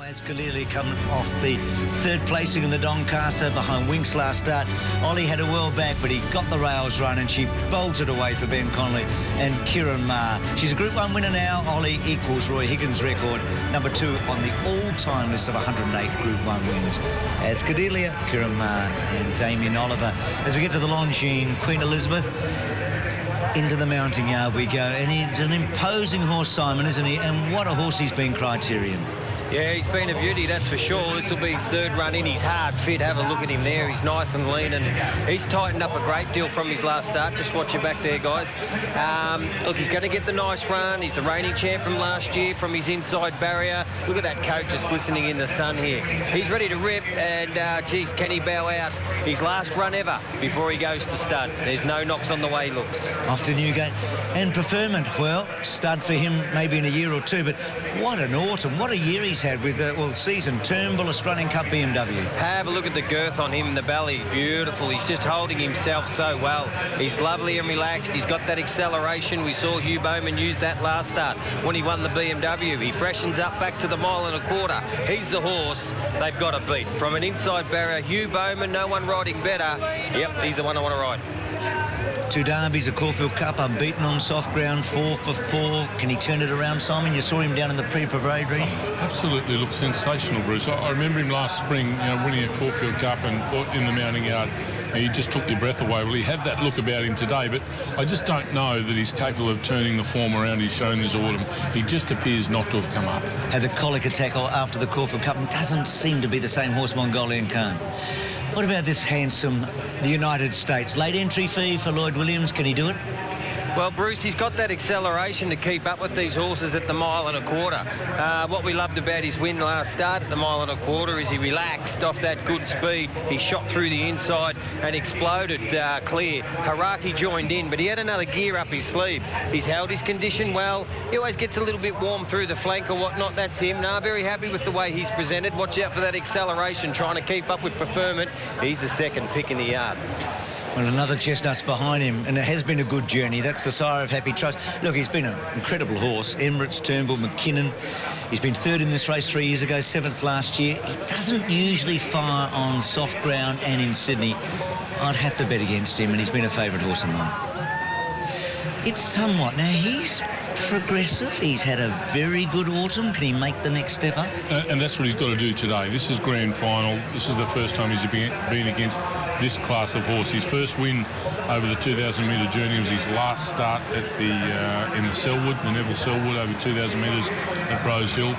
As Galili coming off the third placing in the Doncaster behind Winks last start. Ollie had a well back, but he got the rails run and she bolted away for Ben Connolly and Kieran Maher. She's a Group 1 winner now. Ollie equals Roy Higgins' record, number 2 on the all-time list of 108 Group 1 wins. As Cordelia, Kieran Maher and Damien Oliver. As we get to the Longines, Queen Elizabeth, into the mounting yard we go. And he's an imposing horse, Simon, isn't he? And what a horse he's been, Criterion. Yeah, he's been a beauty, that's for sure. This will be his third run in. He's hard fit. Have a look at him there. He's nice and lean, and he's tightened up a great deal from his last start. Just watch it back there, guys. Look, he's going to get the nice run. He's the reigning champ from last year from his inside barrier. Look at that coat just glistening in the sun here. He's ready to rip, and, geez, can he bow out his last run ever before he goes to stud? There's no knocks on the way he looks. Off to Newgate. And Preferment, well, stud for him maybe in a year or two, but what an autumn. What a year he's had with, season Turnbull, Australian Cup, BMW. Have a look at the girth on him, the belly. Beautiful. He's just holding himself so well. He's lovely and relaxed. He's got that acceleration. We saw Hugh Bowman use that last start when he won the BMW. He freshens up back to the 1.25 miles. He's the horse they've got to beat. From an inside barrier, Hugh Bowman, no one riding better. Yep, he's the one I want to ride. 2 derbies, a Caulfield Cup, unbeaten on soft ground, 4 for 4. Can he turn it around, Simon? You saw him down in the pre-parade. Absolutely looked sensational, Bruce. I remember him last spring, winning a Caulfield Cup and in the mounting yard. He just took your breath away. Well, he had that look about him today, but I just don't know that he's capable of turning the form around he's shown this autumn. He just appears not to have come up. Had the colic attack after the Caulfield Cup and doesn't seem to be the same horse Mongolian Khan. What about this handsome, the United States? Late entry fee for Lloyd Williams. Can he do it? Well, Bruce, he's got that acceleration to keep up with these horses at the 1.25 miles. What we loved about his win last start at the 1.25 miles is he relaxed off that good speed. He shot through the inside and exploded clear. Haraki joined in, but he had another gear up his sleeve. He's held his condition well. He always gets a little bit warm through the flank or whatnot. That's him. No, very happy with the way he's presented. Watch out for that acceleration, trying to keep up with Preferment. He's the second pick in the yard. Well, another chestnut's behind him, and it has been a good journey. That's the Sire of Happy Trust. Look, he's been an incredible horse. Emirates, Turnbull, McKinnon. He's been 3rd in this race 3 years ago, 7th last year. He doesn't usually fire on soft ground and in Sydney. I'd have to bet against him, and he's been a favourite horse of mine. It's somewhat. Now, he's progressive. He's had a very good autumn. Can he make the next step up? And that's what he's got to do today. This is grand final. This is the first time he's been against this class of horse. His first win over the 2,000-metre journey was his last start at in the Selwood, the Neville Selwood, over 2,000 metres at Rose Hill.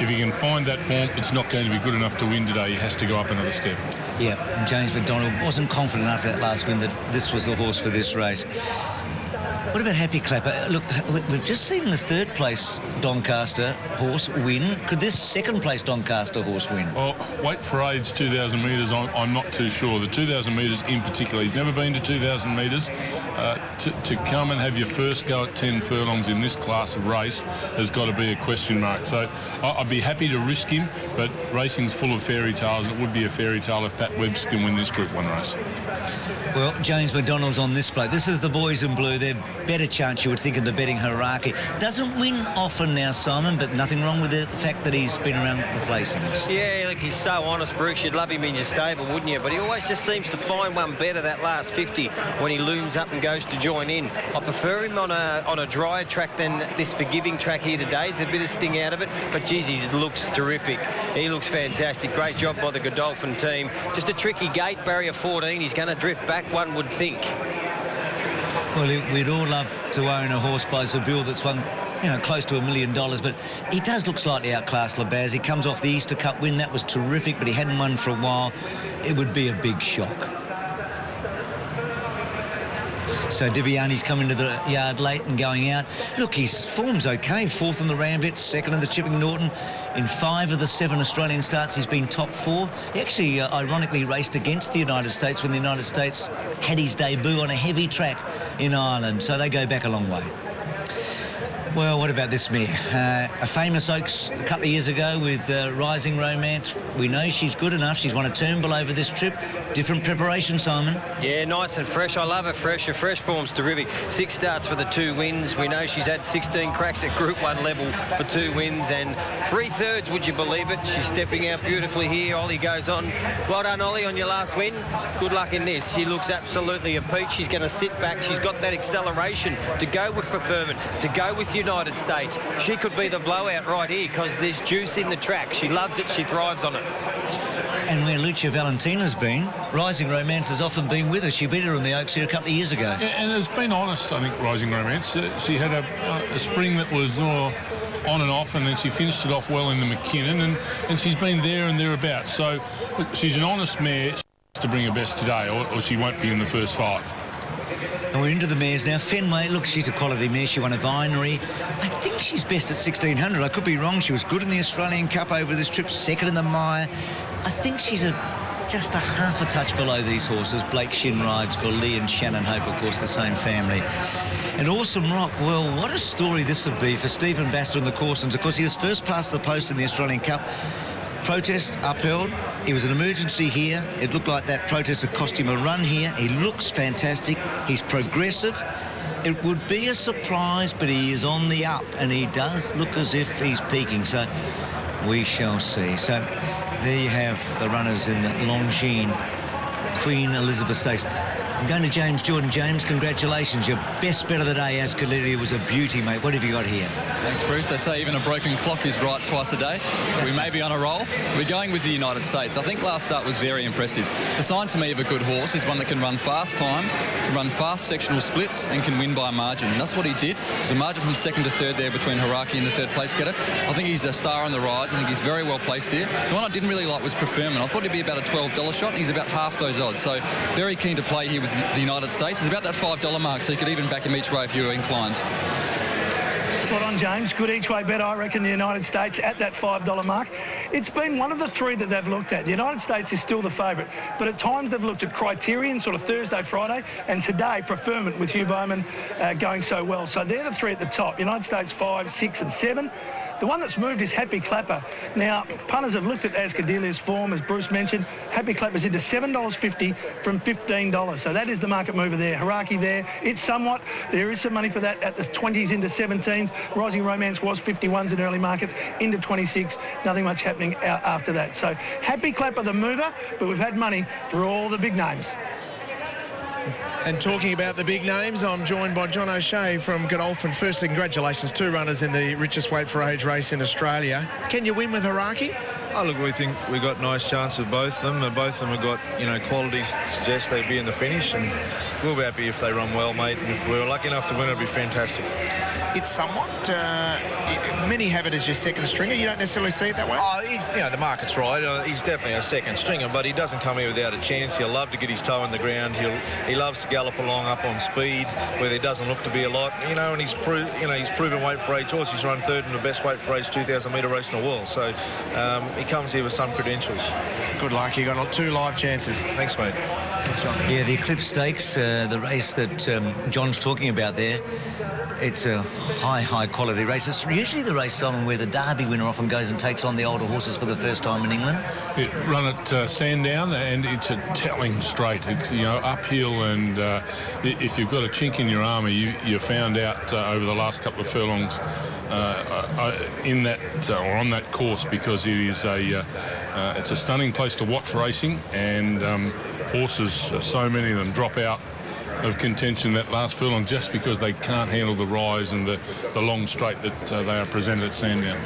If he can find that form, it's not going to be good enough to win today. He has to go up another step. Yeah, and James McDonald wasn't confident after that last win that this was the horse for this race. What about Happy Clapper? Look, we've just seen the 3rd place Doncaster horse win. Could this 2nd place Doncaster horse win? Well, Wait for Aid's 2,000 metres, I'm not too sure. The 2,000 metres in particular, he's never been to 2,000 metres. To come and have your first go at 10 furlongs in this class of race has got to be a question mark. So I'd be happy to risk him, but racing's full of fairy tales. It would be a fairy tale if that Webbs can win this Group 1 race. Well, James McDonald's on this plate. This is the boys in blue. They're better chance, you would think, of the betting Haraki. Doesn't win often now, Simon, but nothing wrong with the fact that he's been around the placings. Yeah, look, he's so honest, Bruce. You'd love him in your stable, wouldn't you? But he always just seems to find one better that last 50 when he looms up and goes to join in. I prefer him on a drier track than this forgiving track here today. There's a bit of sting out of it, but geez, he looks terrific. He looks fantastic. Great job by the Godolphin team. Just a tricky gate, barrier 14. He's going to drift back, one would think. Well, we'd all love to own a horse by Zabul that's won, close to $1 million, but he does look slightly outclassed, Labaz. He comes off the Easter Cup win. That was terrific, but he hadn't won for a while. It would be a big shock. So Dibiani's coming to the yard late and going out. Look, his form's okay. 4th in the Randwick, 2nd in the Chipping Norton. In 5 of the 7 Australian starts, he's been top 4. He actually, ironically, raced against the United States when the United States had his debut on a heavy track in Ireland. So they go back a long way. Well, what about this mare? A famous Oaks a couple of years ago with Rising Romance. We know she's good enough. She's won a Turnbull over this trip. Different preparation, Simon. Yeah, nice and fresh. I love her fresh. Her fresh form's terrific. 6 starts for the 2 wins. We know she's had 16 cracks at Group 1 level for 2 wins and 3/3, would you believe it? She's stepping out beautifully here. Ollie goes on. Well done, Ollie, on your last win. Good luck in this. She looks absolutely a peach. She's going to sit back. She's got that acceleration to go with Preferment, to go with United States. She could be the blowout right here because there's juice in the track. She loves it. She thrives on it. And where Lucia Valentina's been, Rising Romance has often been with her. She beat her in the Oaks here a couple of years ago. Yeah, and it's been honest, I think, Rising Romance. She had a spring that was on and off, and then she finished it off well in the McKinnon, and she's been there and thereabouts. So look, she's an honest mare. She has to bring her best today, or she won't be in the first 5. And we're into the mares now. Fenway, look, she's a quality mare. She won a Vinery. I think she's best at 1600. I could be wrong. She was good in the Australian Cup over this trip, second in the mire. I think she's just a half a touch below these horses. Blake Shin rides for Lee and Shannon Hope, of course, the same family. And Awesome Rock, well, what a story this would be for Stephen Baster and the Corsons. Of course, he was first past the post in the Australian Cup. Protest upheld. It was an emergency here. It looked like that protest had cost him a run here. He looks fantastic. He's progressive. It would be a surprise, but he is on the up, and he does look as if he's peaking. So we shall see. So there you have the runners in the Longines Queen Elizabeth Stakes. I'm going to James Jordan. James, congratulations. Your best bet of the day, Ascaleria, was a beauty, mate. What have you got here? Thanks, Bruce. They say even a broken clock is right twice a day. We may be on a roll. We're going with the United States. I think last start was very impressive. The sign to me of a good horse is one that can run fast time, can run fast sectional splits, and can win by a margin. And that's what he did. There's a margin from 2nd to 3rd there between Haraki and the 3rd place getter. I think he's a star on the rise. I think he's very well placed here. The one I didn't really like was Preferment. I thought he'd be about a $12 shot, and he's about half those odds. So very keen to play here with the United States. It's about that $5 mark, so you could even back him each way if you were inclined. Spot on, James. Good each way bet, I reckon, the United States at that $5 mark. It's been one of the 3 that they've looked at. The United States is still the favourite, but at times they've looked at Criterion, sort of Thursday, Friday, and today Preferment with Hugh Bowman going so well. So they're the 3 at the top. United States 5, 6 and 7. The one that's moved is Happy Clapper. Now, punters have looked at Ascadelia's form, as Bruce mentioned. Happy Clapper's into $7.50 from $15. So that is the market mover there. Haraki there. It's somewhat. There is some money for that at the 20s into 17s. Rising Romance was 51s in early markets into 26. Nothing much happening out after that. So Happy Clapper the mover, but we've had money for all the big names. And talking about the big names, I'm joined by John O'Shea from Godolphin. Firstly, congratulations, 2 runners in the richest weight for age race in Australia. Can you win with Haraki? Oh, look, we think we got nice chance with both of them. Both of them have got, qualities to suggest they'd be in the finish, and we'll be happy if they run well, mate. And if we're lucky enough to win, it'll be fantastic. It's somewhat. Many have it as your second stringer. You don't necessarily see it that way? Oh, the market's right. He's definitely a second stringer, but he doesn't come here without a chance. He'll love to get his toe in the ground. He loves to gallop along up on speed where there doesn't look to be a lot. And he's proven weight for age horse. He's run 3rd in the best weight for age 2,000-metre race in the world. So he comes here with some credentials. Good luck. You got 2 live chances. Thanks, mate. Yeah, the Eclipse Stakes, the race that John's talking about there, it's a high quality race. It's usually the race, Simon, where the Derby winner often goes and takes on the older horses for the first time in England. It run at Sandown, and it's a telling straight. It's uphill, and if you've got a chink in your armour, you found out over the last couple of furlongs in that or on that course, because it is it's a stunning place to watch racing, and horses, so many of them drop out of contention that last furlong just because they can't handle the rise and the long straight that they are presented at Sandown.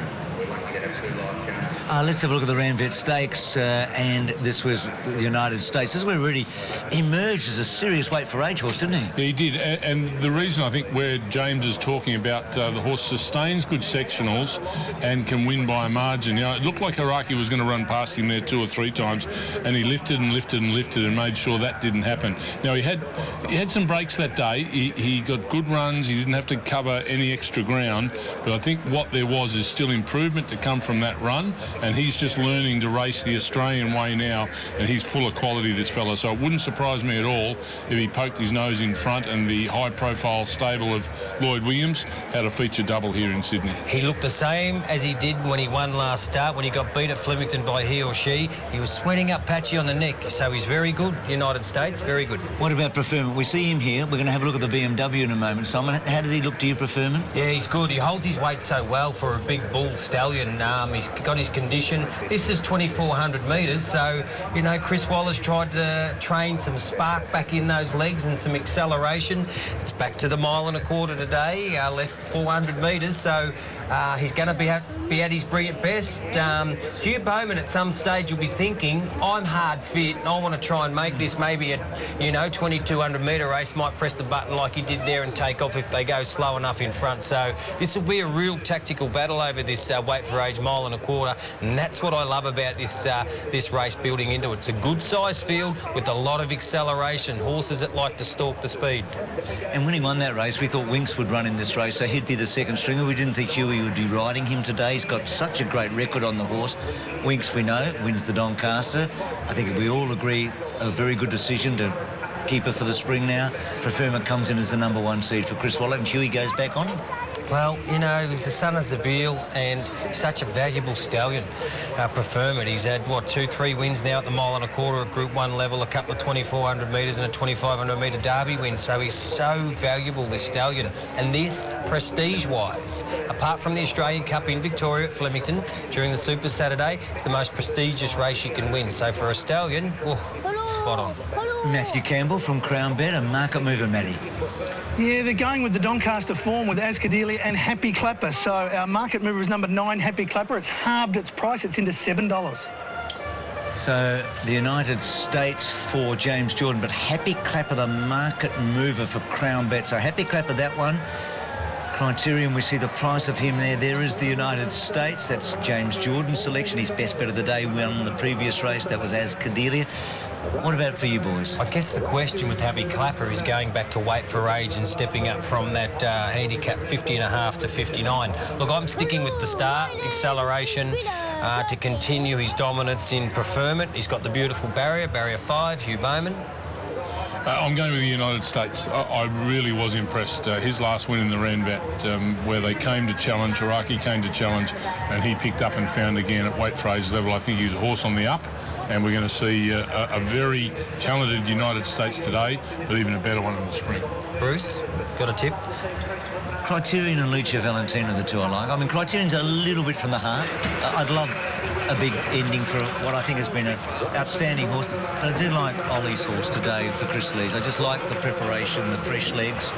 Let's have a look at the Randwick Stakes, and this was the United States. This is where he really emerged as a serious weight for age horse, didn't he? Yeah, he did, and the reason I think where James is talking about the horse sustains good sectionals and can win by a margin. It looked like Haraki was going to run past him there 2 or 3 times, and he lifted and lifted and lifted and made sure that didn't happen. Now, he had some breaks that day. He got good runs. He didn't have to cover any extra ground, but I think what there was is still improvement to come on from that run, and he's just learning to race the Australian way now, and he's full of quality, this fella. So it wouldn't surprise me at all if he poked his nose in front and the high-profile stable of Lloyd Williams had a feature double here in Sydney. He looked the same as he did when he won last start, when he got beat at Flemington by he or she. He was sweating up patchy on the neck, so he's very good. United States, very good. What about Preferment? We see him here. We're going to have a look at the BMW in a moment. Simon, how did he look to you, Preferment? Yeah, he's good. He holds his weight so well for a big bull stallion. He's got his condition. This is 2,400 metres, so, you know, Chris Wallace tried to train some spark back in those legs and some acceleration. It's back to the 1.25 miles today, less than 400 metres, so he's going to be at his brilliant best. Hugh Bowman, at some stage, will be thinking, I'm hard fit and I want to try and make this maybe a, 2,200 metre race. Might press the button like he did there and take off if they go slow enough in front. So this will be a real tactical battle over this weight for age 1.25 miles, and that's what I love about this race building into it. It's a good sized field with a lot of acceleration, horses that like to stalk the speed. And when he won that race, we thought Winks would run in this race, so he'd be the second stringer. We didn't think Huey would be riding him today. He's got such a great record on the horse. Winks, we know, wins the Doncaster. I think we all agree a very good decision to keep her for the spring now. Preferment comes in as the #1 seed for Chris Waller, and Huey goes back on him. Well, he's the son of Zabeel and such a valuable stallion. Preferment. He's had, 2-3 wins now at the 1.25 miles at Group 1 level, a couple of 2,400 metres and a 2,500 metre derby win. So he's so valuable, this stallion. And this, prestige-wise, apart from the Australian Cup in Victoria at Flemington during the Super Saturday, it's the most prestigious race you can win. So for a stallion, spot on. Matthew Campbell from Crown Bet, a market mover, Matty. Yeah, they're going with the Doncaster form with Ascadelia and Happy Clapper. So our market mover is number 9, Happy Clapper. It's halved its price. It's into $7. So the United States for James Jordan, but Happy Clapper, the market mover for Crown Bet. So Happy Clapper, that one. Criterion, we see the price of him there. There is the United States. That's James Jordan's selection. His best bet of the day won the previous race. That was Ascadelia. What about for you boys? I guess the question with Happy Clapper is going back to weight for age and stepping up from that handicap 50.5 to 59. Look, I'm sticking with the start, acceleration, to continue his dominance in Preferment. He's got the beautiful barrier 5, Hugh Bowman. I'm going with the United States. I really was impressed. His last win in the Randwick, where they came to challenge, Haraki came to challenge, and he picked up and found again at weight for age level. I think he's a horse on the up, and we're going to see a very talented United States today, but even a better one in the spring. Bruce, got a tip? Criterion and Lucia Valentina are the two I like. I mean, Criterion's a little bit from the heart. I'd love a big ending for what I think has been an outstanding horse. But I do like Ollie's horse today for Chris Lees. I just like the preparation, the fresh legs.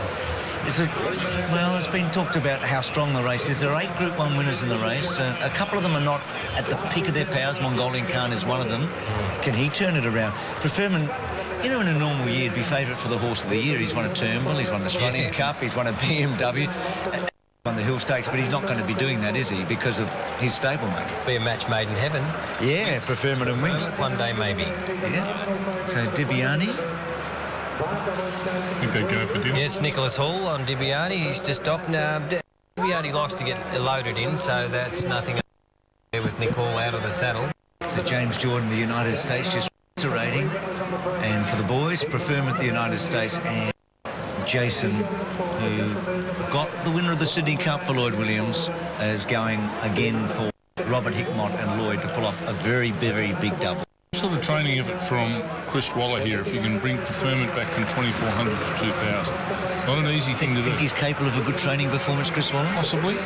It's been talked about how strong the race is. There are 8 Group 1 winners in the race. A couple of them are not at the peak of their powers. Mongolian Khan is one of them. Can he turn it around? Preferment, in a normal year, he'd be favourite for the Horse of the Year. He's won a Turnbull, he's won the Australian Cup, he's won a BMW. On the Hill Stakes, but he's not going to be doing that, is he, because of his stablemate? Be a match made in heaven. Yeah, Winks. Preferment and Winks. One day, maybe. Yeah. So, Dibiani. I think they're going for dinner. Yes, Nicholas Hall on Dibiani. He's just off now. Dibiani likes to get loaded in, so that's nothing there with Nick Hall out of the saddle. For James Jordan, the United States, just rating. And for the boys, Preferment, the United States, and Jason, who got the winner of the Sydney Cup for Lloyd Williams, is going again for Robert Hickmott and Lloyd to pull off a very, very big double. Sort of training effort from Chris Waller here, if you can bring Preferment back from 2,400 to 2,000. Not an easy thing to do. Think he's capable of a good training performance, Chris Waller? Possibly.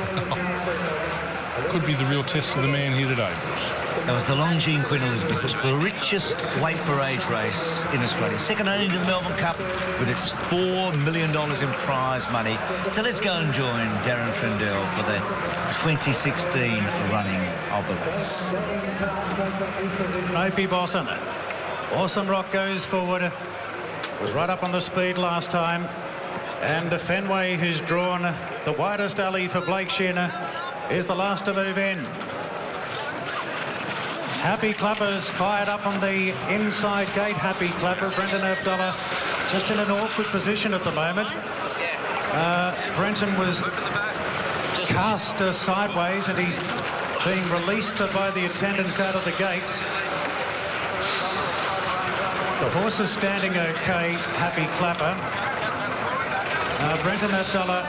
Could be the real test for the man here today, Bruce. So it's the Longines Queen Elizabeth. It's the richest weight for age race in Australia. Second only to the Melbourne Cup with its $4 million in prize money. So let's go and join Darren Frendell for the 2016 running of the race. OP Bosson. Awesome Rock goes forward. Was right up on the speed last time. And Fenway, who's drawn the widest alley for Blake Shearer, is the last to move in. Happy Clapper's fired up on the inside gate. Happy Clapper, Brendan Abdullah, just in an awkward position at the moment. Brenton was cast sideways, and he's being released by the attendants out of the gates. The horse is standing okay, Happy Clapper. Brenton Abdallah.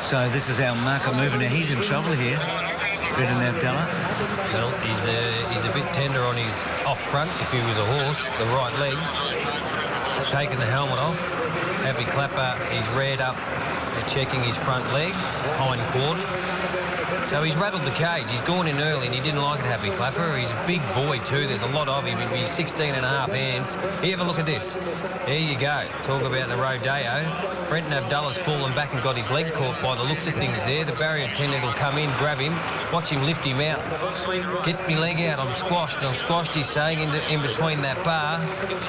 So this is our marker moving. Now he's in trouble here, Brenton Abdallah. Well, he's a bit tender on his off front. If he was a horse, the right leg. He's taken the helmet off. Happy Clapper, he's reared up, checking his front legs, hind quarters. So he's rattled the cage. He's gone in early and he didn't like it, Happy Clapper. He's a big boy too. There's a lot of him. He's 16 and a half hands. Here, have a look at this. There you go. Talk about the rodeo. Brenton Abdullah's fallen back and got his leg caught by the looks of things there. The barrier attendant will come in, grab him, watch him lift him out. Get me leg out. I'm squashed, he's saying, in between that bar.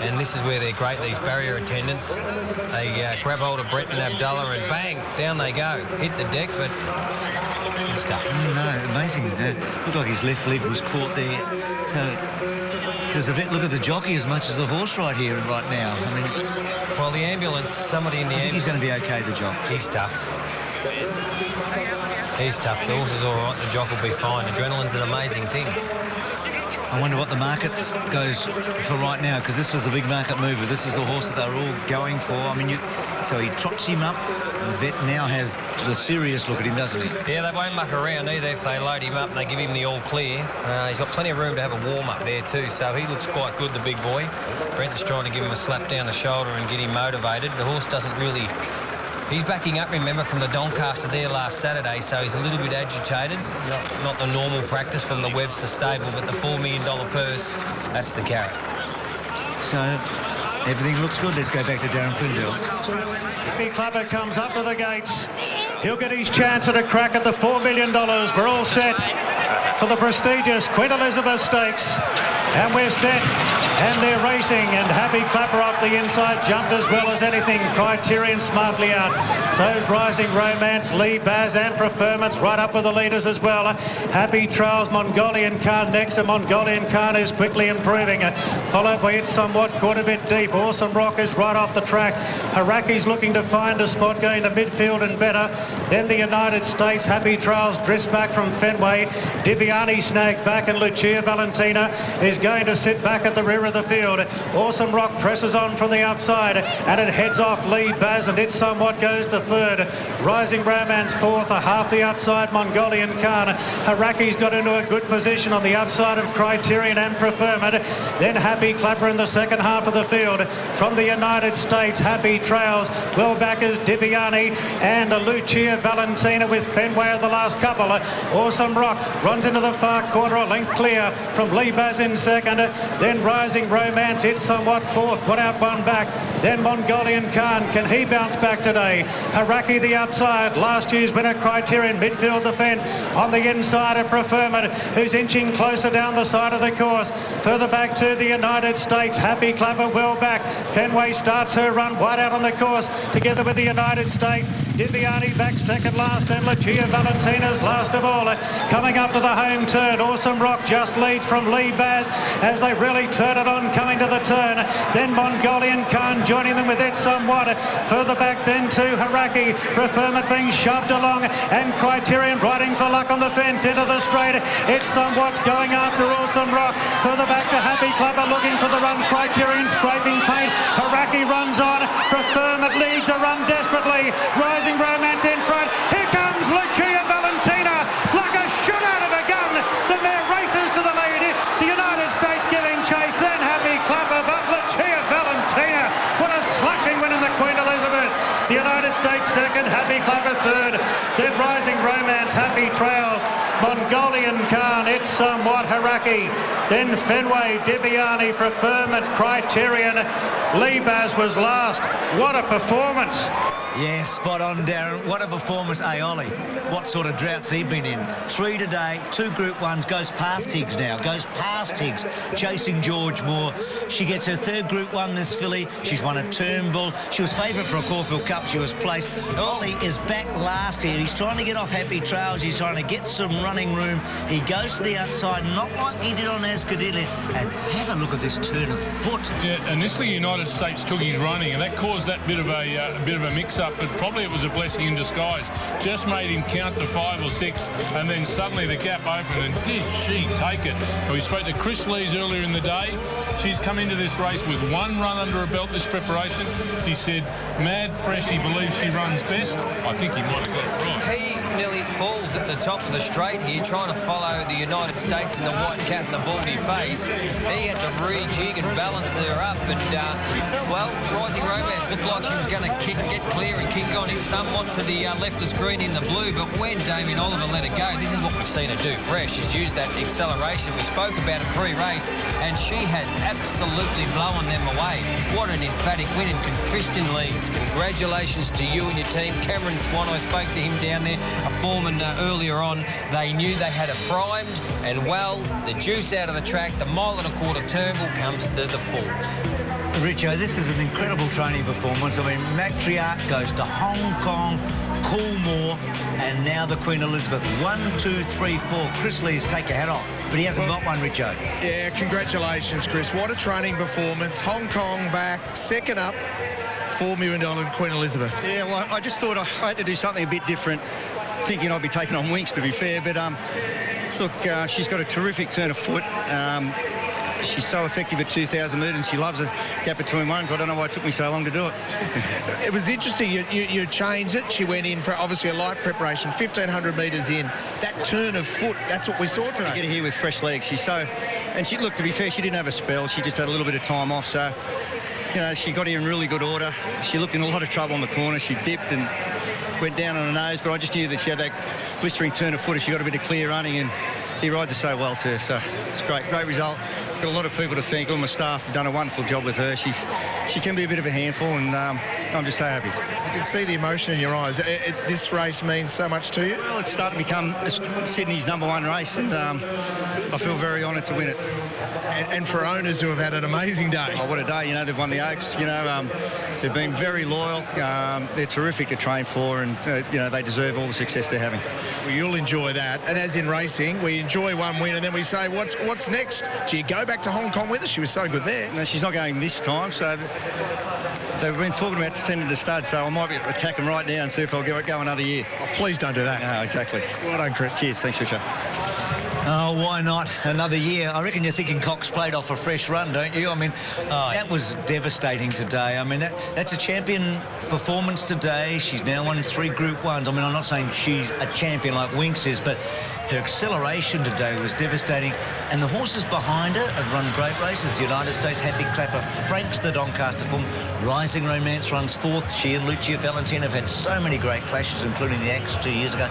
And this is where they're great, these barrier attendants. They grab hold of Brenton Abdallah and bang, down they go. Hit the deck, but good stuff. No, amazing. Looked like his left leg was caught there. So does the vet look at the jockey as much as the horse right here and right now? I mean, well, the ambulance, somebody in the ambulance. He's going to be okay, the jock. He's tough. He's tough. The horse is all right. The jock will be fine. Adrenaline's an amazing thing. I wonder what the market goes for right now, because this was the big market mover. This is the horse that they're all going for. I mean, so he trots him up. The vet now has the serious look at him, doesn't he? Yeah, they won't muck around either if they load him up and they give him the all clear. He's got plenty of room to have a warm-up there too, so he looks quite good, the big boy. Brenton's trying to give him a slap down the shoulder and get him motivated. The horse doesn't really... He's backing up, remember, from the Doncaster there last Saturday, so he's a little bit agitated. Not the normal practice from the Webster stable, but the $4 million purse, that's the carrot. So everything looks good. Let's go back to Darren Flindell. Happy Clapper comes up to the gates. He'll get his chance at a crack at the $4 million. We're all set for the prestigious Queen Elizabeth Stakes. And we're set, and they're racing, and Happy Clapper off the inside, jumped as well as anything. Criterion smartly out. So's Rising Romance, Lee, Baz and Preferments right up with the leaders as well. Happy Trails, Mongolian Khan next, and Mongolian Khan is quickly improving. Followed by It Somewhat, caught a bit deep. Awesome Rock is right off the track. Haraki's looking to find a spot, going to midfield and better. Then the United States, Happy Trails drifts back from Fenway. Dibiani snagged back, and Lucia Valentina is going to sit back at the rear of the field. Awesome Rock presses on from the outside, and it heads off Lead Baz, and It Somewhat goes to third. Rising Romance fourth, a half the outside Mongolian Khan. Haraki's got into a good position on the outside of Criterion and Preferment. Then Happy Clapper in the second half of the field. From the United States, Happy Trails, well back is Dibiani and Lucia Valentina with Fenway of the last couple. Awesome Rock runs into the far corner, a length clear from Lee Baz in second. Then Rising Romance, It's Somewhat fourth, one out, one back. Then Mongolian Khan, can he bounce back today? Haraki the outside, last year's winner Criterion, midfield defence. On the inside of Preferment, who's inching closer down the side of the course. Further back to the United States, Happy Clapper well back. Fenway starts her run wide out on the course, together with the United States. Dibiani back second last, and Lucia Valentina's last of all. Coming up to the home turn, Awesome Rock just leads from Lee Baz as they really turn it on, coming to the turn. Then Mongolian Khan joining them with It Somewhat. Further back then to Haraki. Preferment being shoved along, and Criterion riding for luck on the fence into the straight. It Somewhat's going after Awesome Rock. Further back to Happy Clapper looking for the run. Criterion scraping paint. Haraki runs on. Preferment leads a run desperately. Rising Romance in front. Here comes Lucia Valentina like a shot out of a gun. The mare races to the lead. The United States giving chase, then Happy Clapper, but Lucia Valentina, what a slashing win in the Queen Elizabeth. The United States second, Happy Clapper third, then Rising Romance, Happy Trails, Mongolian Khan, It's Somewhat, Haraki, then Fenway, Dibiani, Preferment, Criterion. Lee Baz was last. What a performance. Yeah, spot on, Darren. What a performance. Hey, Ollie, what sort of droughts he been in? 3 today, 2 Group 1s, goes past Higgs now, goes past Higgs, chasing George Moore. She gets her 3rd Group 1 this filly. She's won a Turnbull. She was favourite for a Caulfield Cup. She was placed. Ollie is back last here. He's trying to get off Happy Trails. He's trying to get some running room. He goes to the outside, not like he did on Ascadilli. And have a look at this turn of foot. Yeah, initially United States took his running, and that caused that bit of a mix-up up, but probably it was a blessing in disguise. Just made him count to 5 or 6, and then suddenly the gap opened, and did she take it? We spoke to Chris Lees earlier in the day. She's come into this race with 1 run under her belt this preparation. He said, mad fresh, he believes she runs best. I think he might have got it right. He nearly falls at the top of the straight here, trying to follow the United States in the white cap and the baldy face. He had to rejig and balance her up, and well, Rising Romance looked like she was going to get clear and kick on. It's somewhat to the left of screen in the blue, but when Damien Oliver let it go, this is what we've seen her do fresh. She's used that acceleration. We spoke about it pre-race, and she has absolutely blown them away. What an emphatic win. And Christian Lees, congratulations to you and your team. Cameron Swan, I spoke to him down there, a foreman earlier on. They knew they had it primed, and well, the juice out of the track, the 1.25 mile turnbull comes to the fore. Richo, this is an incredible training performance. I mean, Matriarch goes to Hong Kong, Coolmore, and now the Queen Elizabeth. 1, 2, 3, 4. Chris Lees, take your hat off. But he hasn't got one, Richo. Yeah, congratulations, Chris. What a training performance. Hong Kong back, second up, $4 million Queen Elizabeth. Yeah, well, I just thought I had to do something a bit different, thinking I'd be taking on Winks, to be fair. But, look, she's got a terrific turn of foot. She's so effective at 2,000 metres, and she loves a gap between ones. I don't know why it took me so long to do it. It was interesting. You changed it. She went in for, obviously, a light preparation, 1,500 metres in. That turn of foot, that's what we saw today. You get her here with fresh legs. She's so... And she, look, to be fair, she didn't have a spell. She just had a little bit of time off, so... You know, she got here in really good order. She looked in a lot of trouble on the corner. She dipped and went down on her nose, but I just knew that she had that blistering turn of foot. She got a bit of clear running, and he rides her so well too. So it's great result. Got a lot of people to thank. All my staff have done a wonderful job with her. She can be a bit of a handful, and I'm just so happy. You can see the emotion in your eyes. This race means so much to you. Well, it's starting to become Sydney's #1 race, and I feel very honoured to win it. And for owners who have had an amazing day. Oh, what a day. You know, they've won the Oaks. You know, they've been very loyal. They're terrific to train for, and, you know, they deserve all the success they're having. Well, you'll enjoy that. And as in racing, we enjoy one win, and then we say, what's next? Do you go back to Hong Kong with her? She was so good there. No, she's not going this time, so they've been talking about sending to stud, so I might be attacking right now and see if I'll go another year. Oh, please don't do that. No, exactly. Well done, Chris. Cheers. Thanks, Richard. Oh, why not? Another year. I reckon you're thinking Cox played off a fresh run, don't you? I mean, that was devastating today. I mean, that's a champion performance today. She's now won 3 Group 1s. I mean, I'm not saying she's a champion like Winks is, but her acceleration today was devastating. And the horses behind her have run great races. United States, Happy Clapper, Frank's the Doncaster form. Rising Romance runs 4th. She and Lucia Valentina have had so many great clashes, including the Axe 2 years ago.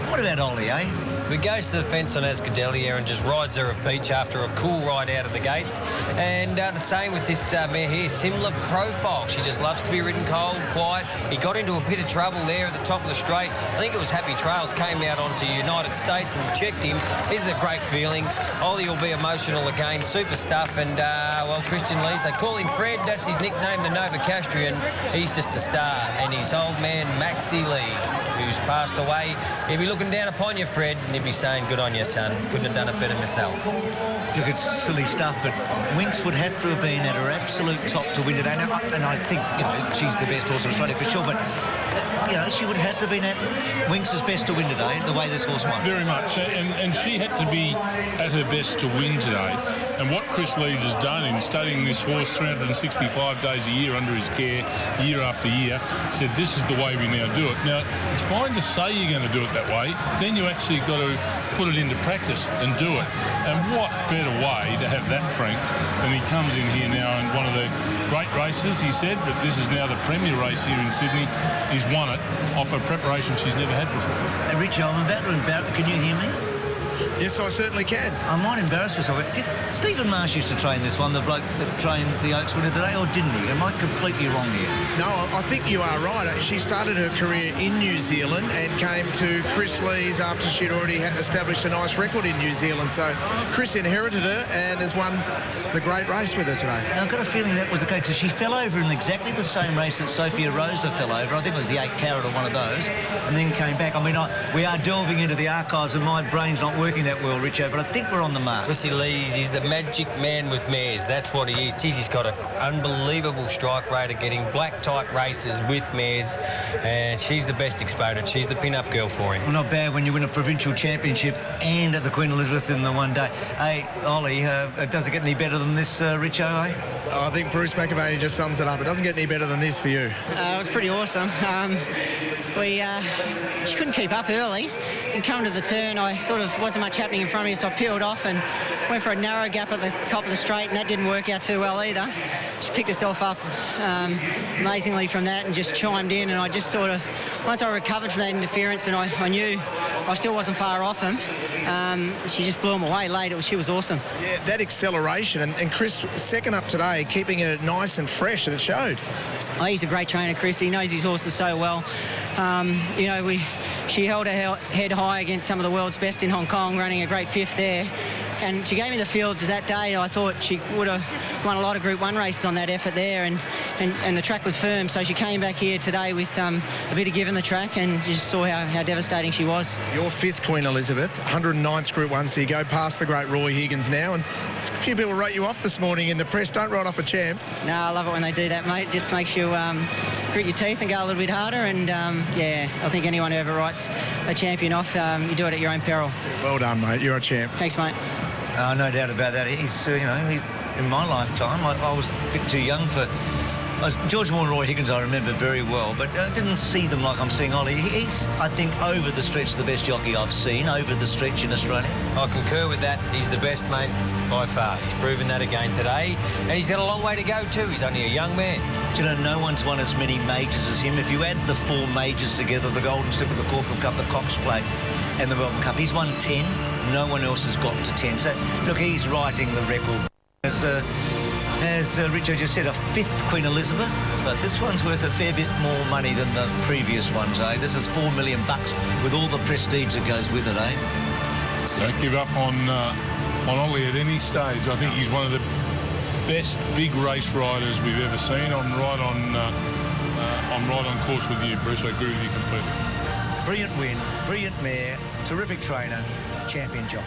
What about Ollie, eh? He goes to the fence on Ascadelia and just rides her a beach after a cool ride out of the gates. And the same with this mare here, similar profile. She just loves to be ridden cold, quiet. He got into a bit of trouble there at the top of the straight. I think it was Happy Trails came out onto United States and checked him. This is a great feeling. Ollie will be emotional again, super stuff. And, well, Christian Lees, they call him Fred. That's his nickname, the Nova Castrian. He's just a star. And his old man, Maxie Lees, who's passed away. He'll be looking down upon you, Fred, and he'll be saying, good on you, son. Couldn't have done it better myself. Look, it's silly stuff, but Winks would have to have been at her absolute top to win today. Now, and I think, you know, she's the best horse in Australia for sure, but, you know, she would have to have been at Winks' best to win today, the way this horse won. Very much, and she had to be at her best to win today. And what Chris Lees has done in studying this horse 365 days a year under his care, year after year, said this is the way we now do it. Now, it's fine to say you're going to do it that way, then you actually got to put it into practice and do it. And what better way to have that, Frank, than he comes in here now in one of the great races, he said, but this is now the premier race here in Sydney. He's won it off a preparation she's never had before. Hey, Richie, I'm about to embarrass... Can you hear me? Yes, I certainly can. I might embarrass myself. Did Stephen Marsh used to train this one, the bloke that trained the Oaks winner today, or didn't he? Am I completely wrong here? No, I think you are right. She started her career in New Zealand and came to Chris Lees after she'd already established a nice record in New Zealand. So Chris inherited her and has won the great race with her today. Now, I've got a feeling that was the case. She fell over in exactly the same race that Sophia Rosa fell over. I think it was the 8 Carat or one of those, and then came back. I mean, we are delving into the archives and my brain's not working working that well, Richo, but I think we're on the mark. Chrissy Lees, he's the magic man with mares. That's what he is. Geez, he's got an unbelievable strike rate of getting black-type races with mares, and she's the best exponent. She's the pin-up girl for him. Well, not bad when you win a provincial championship and at the Queen Elizabeth in the one day. Hey, Ollie, does it get any better than this, Richo, eh? I think Bruce McAvaney just sums it up. It doesn't get any better than this for you. It was pretty awesome. She couldn't keep up early, and come to the turn, I sort of wasn't much happening in front of me, so I peeled off and went for a narrow gap at the top of the straight, and that didn't work out too well either. She picked herself up amazingly from that and just chimed in, and I just sort of, once I recovered from that interference and I knew I still wasn't far off him, she just blew him away late. She was awesome. Yeah, that acceleration, and Chris, second up today, keeping it nice and fresh, and it showed. Oh, he's a great trainer, Chris. He knows his horses so well. She held her head high against some of the world's best in Hong Kong, running a great fifth there. And she gave me the field that day. I thought she would have won a lot of Group 1 races on that effort there, and the track was firm. So she came back here today with a bit of give in the track, and you just saw how devastating she was. Your fifth Queen Elizabeth, 109th Group 1, so you go past the great Roy Higgins now, and a few people wrote you off this morning in the press. Don't write off a champ. No, I love it when they do that, mate. It just makes you grit your teeth and go a little bit harder, and yeah, I think anyone who ever writes a champion off, you do it at your own peril. Well done, mate. You're a champ. Thanks, mate. No doubt about that. He's, he's, in my lifetime, I was a bit too young for... George Moore and Roy Higgins I remember very well, but I didn't see them like I'm seeing Ollie. He's, I think, over the stretch, the best jockey I've seen, over the stretch in Australia. I concur with that. He's the best, mate, by far. He's proven that again today, and he's got a long way to go too. He's only a young man. Do you know, no one's won as many majors as him. If you add the 4 majors together, the Golden Slipper, the Caulfield Cup, the Cox Plate, and the Melbourne Cup, he's won 10. No one else has got to 10. So, look, he's writing the record. As Richo just said, a 5th Queen Elizabeth, but this one's worth a fair bit more money than the previous ones, eh? This is $4 million with all the prestige that goes with it, eh? Don't give up on Ollie at any stage. I think he's one of the best big race riders we've ever seen. I'm right on course with you, Bruce. I agree with you completely. Brilliant win, brilliant mare, terrific trainer, champion jockey.